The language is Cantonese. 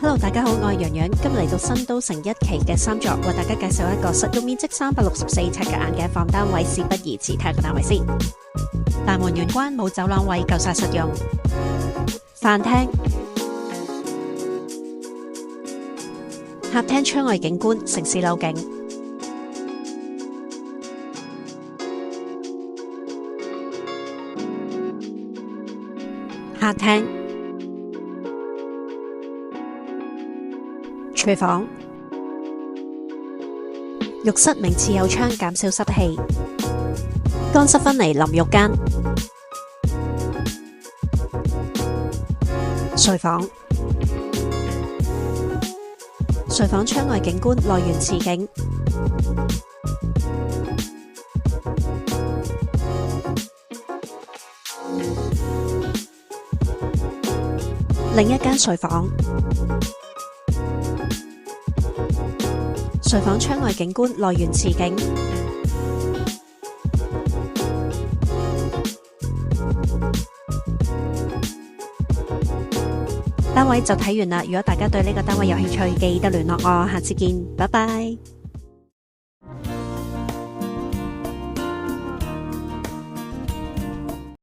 Hello， 大家好，我係洋洋，今日嚟到新都城一期嘅三座，為大家介紹一個實用面積364尺嘅眼鏡房單位，事不宜遲，睇下個單位先。大門玄關，冇走廊位，夠晒實用。飯廳、客廳窗外景觀，城市樓景。客廳、廚房、浴室明廁有窗，減少濕氣。乾濕分離淋浴間。睡房，睡房窗外景觀，內園似景。另一間睡房，睡房窗外景觀，內園似景。單位就睇完啦，如果大家對呢個單位有興趣，記得聯絡我，下次見，拜拜。